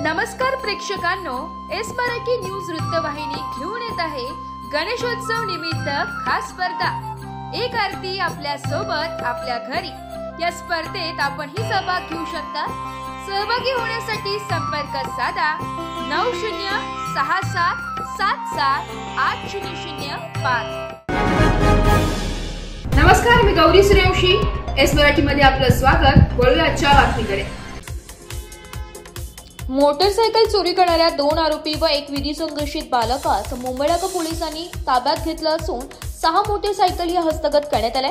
नमस्कार प्रेक्षकांनो, S Marathi news वृत्तवाहिनी घेऊन येत आहे गणेशोत्सव निमित्त खास स्पर्धा एक आरती आपल्या सोबत आपल्या घरी। या स्पर्धेत आपण ही सहभाग घेऊ शकता। सहभागी होण्यासाठी संपर्क साधा 9067778005। नमस्कार, मी गौरी सूर्यवंशी, एस मराठी मध्ये आपलं स्वागत। बोलूया आजच्या बातमीकडे। मोटरसायकल चोरी करणाऱ्या 2 आरोपी व एक विधी संघर्षित बालकास मुंबई नाका पोलिसांनी ताब्यात घेतलं असून 6 मोटरसायकल हस्तगत करण्यात आल्या।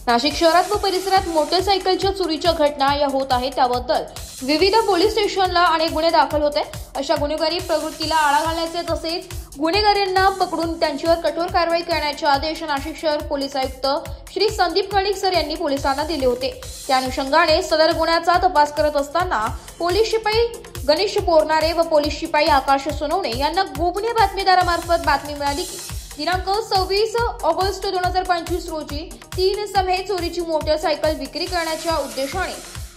नाशिक शहरात व परिसरात मोटरसायकलच्या चोरीच्या घटना या होत आहेत, त्याबद्दल विविध पोलीस स्टेशनला अनेक गुन्हे दाखल होते। अशा गुन्हेगारी प्रवृत्तीला आळा घालण्याचे तसेच गुन्हेगारांना पकडून त्यांच्यावर कठोर कारवाई करण्याचे आदेश नाशिक शहर पोलीस आयुक्त श्री संदीप कणिक सर यांनी पोलिसांना दिले होते। त्या अनुषंगाने सदर गुन्ह्याचा तपास करत असताना पोलीस शिपाई गणेश पोरनारे व पोलीस शिपाई आकाश सोनवणे यांना गोपनीय बातमीदारामार्फत बातमी मिळाली की दिनांक 26 ऑगस्ट 2025 रोजी 3 समे चोरीची मोटरसायकल विक्री करण्याच्या उद्देशाने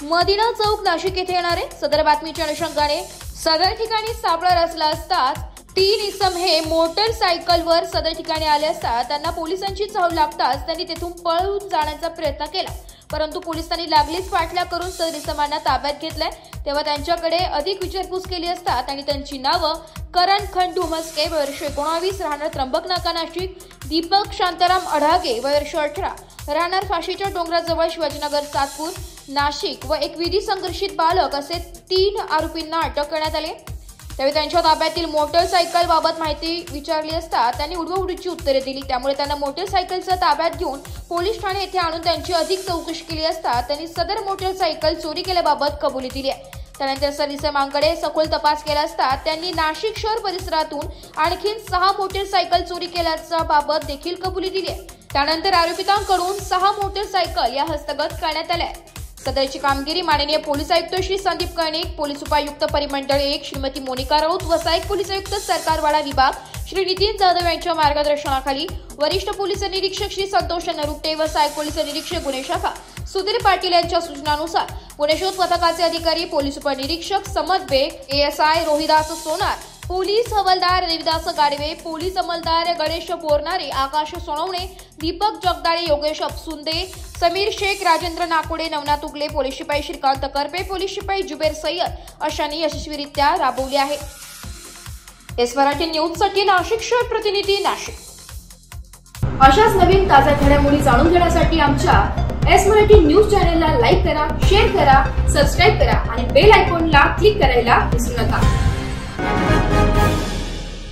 मदिना चौक नाशिक येथे येणारे। सदर बातमीच्या अनुषंगाने सदर ठिकाणी सापळा रचला असता 3 इसम हे मोटरसायकलवर सदर ठिकाणी आले असता त्यांना पोलिसांची चाहूल लागताच त्यांनी तेथून पळून जाण्याचा प्रयत्न केला, परंतु पोलिसांनी लागलीच पाठलाग करून सदर इसमांना ताब्यात घेतले। तेव्हा त्यांच्याकडे अधिक विचारपूस केली असता त्यांनी त्यांची नावं करण खंडू मस्के वर्ष 19 राहणार त्र्यंबक नाका नाशिक, दीपक शांताराम अढागे वर्ष 18 राहणार फाशीच्या डोंगराजवळ शिवाजीनगर सातपूर नाशिक व एक विधी संघर्षित बालक असे 3 आरोपींना अटक करण्यात आले। त्यावेळी त्यांच्या ताब्यातील मोटरसायकल बाबत माहिती विचारली असता त्यांनी उडवाउडीची उत्तरे दिली, त्यामुळे त्यांना मोटरसायकलचा ताब्यात घेऊन पोलीस ठाणे येथे आणून त्यांची अधिक चौकशी केली असता त्यांनी सदर मोटरसायकल चोरी केल्याबाबत कबुली दिली आहे। त्यानंतर सदर इसमांकडे सखोल तपास केला असता त्यांनी नाशिक शहर परिसरातून आणखीन 6 मोटरसायकल चोरी केल्याच्या बाबत देखील कबुली दिली आहे। त्यानंतर आरोपितांकडून 6 मोटरसायकल या हस्तगत करण्यात आल्या। सदरची कामगिरी माननीय पोलीस आयुक्त श्री संदीप कणिक, पोलीस उपायुक्त परिमंडळ 1 श्रीमती मोनिका राऊत व सहाय्यक पोलीस आयुक्त सरकारवाडा विभाग श्री नितीन जाधव यांच्या मार्गदर्शनाखाली वरिष्ठ पोलीस निरीक्षक श्री संतोष नरुटे व सहाय्यक पोलीस निरीक्षक गुन्हे शाखा सुधीर पाटील यांच्या सूचनानुसार गुन्हे शोध पथकाचे अधिकारी पोलीस उपनिरीक्षक समद बेग, एएसआय रोहिदास सोनार, पोलीस हवालदार रविदास गाडवे, पोलीस अंमलदार गणेश पोरनारे, आकाश सोनवणे, दीपक जगदाळे, योगेश अपसुंदे, समीर शेख, राजेंद्र नाकोडे, नवनाथ उगले, पोलीस शिपाई श्रीकांत करपे, पोलीस शिपाई जुबेर सय्यद अशांनी यशस्वीरित्या राबवली आहे। एस मराठी न्यूज साठी नाशिक शहर प्रतिनिधी नाशिक। अशाच नवीन ताज्या घडामोडी जाणून घेण्यासाठी आमच्या एस मराठी न्यूज चॅनलला लाईक करा, शेअर करा, सबस्क्राइब करा आणि बेल आयकॉनला क्लिक करायला विसरू नका।